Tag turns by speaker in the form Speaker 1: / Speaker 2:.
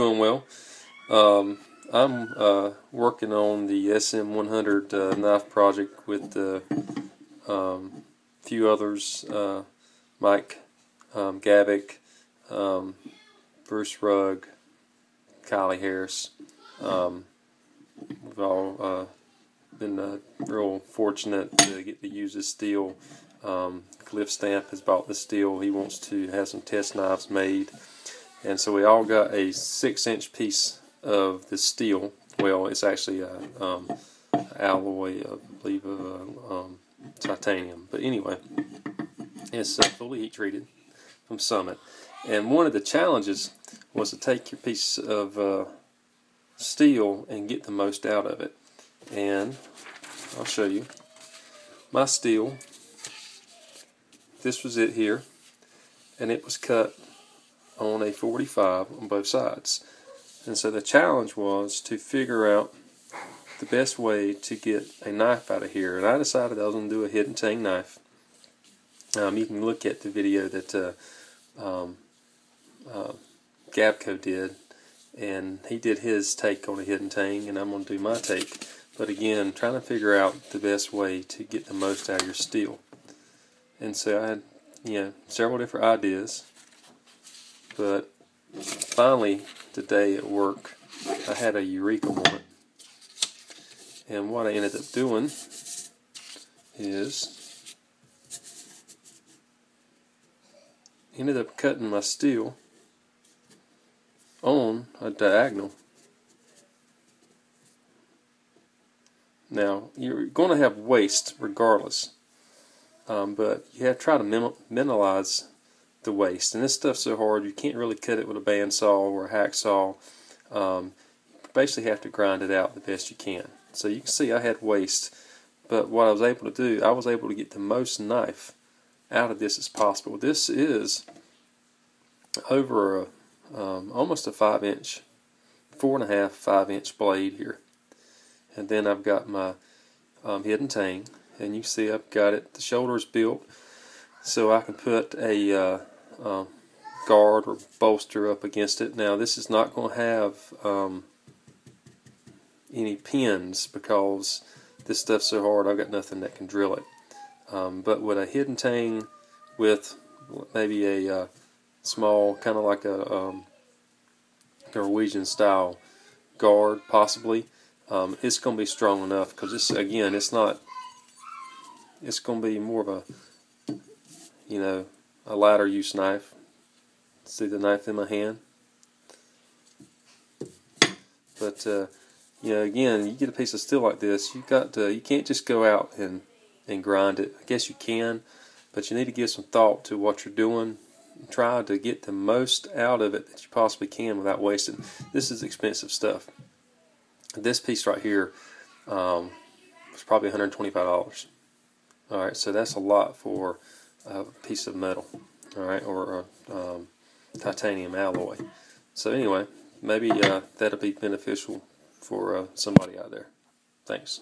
Speaker 1: doing well. I'm working on the SM100 knife project with a few others, Mike Gavick, Bruce Rugg, Kylie Harris. We've all been real fortunate to get to use this steel. Cliff Stamp has bought the steel. He wants to have some test knives made, and so we all got a 6-inch piece of the steel. Well, it's actually a alloy, I believe, of titanium. But anyway, it's fully heat treated from Summit. And one of the challenges was to take your piece of steel and get the most out of it. And I'll show you my steel. This was it here, and it was cut on a 45 on both sides. And so the challenge was to figure out the best way to get a knife out of here. And I decided I was going to do a hidden tang knife. You can look at the video that Gabco did, and he did his take on a hidden tang, and I'm going to do my take. But again, trying to figure out the best way to get the most out of your steel. And so I had, several different ideas, but finally today at work I had a eureka moment. And what I ended up doing is ended up cutting my steel on a diagonal. Now, you're going to have waste regardless, but you have to try to minimize the waste. And this stuff's so hard, you can't really cut it with a bandsaw or a hacksaw. You basically have to grind it out the best you can. So you can see I had waste, but what I was able to do, I was able to get the most knife out of this as possible. This is over almost a 5-inch, 4.5, 5-inch blade here. And then I've got my hidden tang, and you see I've got it, the shoulders built, so I can put a guard or bolster up against it. Now this is not going to have any pins because this stuff's so hard I've got nothing that can drill it. But with a hidden tang with maybe a small, kind of like a Norwegian style guard possibly, it's going to be strong enough, because this, again, it's not, it's going to be more of a, a lighter use knife. See the knife in my hand? But, again, you get a piece of steel like this, you can't just go out and grind it. I guess you can, but you need to give some thought to what you're doing. Try to get the most out of it that you possibly can without wasting. This is expensive stuff. This piece right here was probably $125. Alright, so that's a lot for a piece of metal, alright, or titanium alloy. So anyway, maybe that'll be beneficial for somebody out there. Thanks.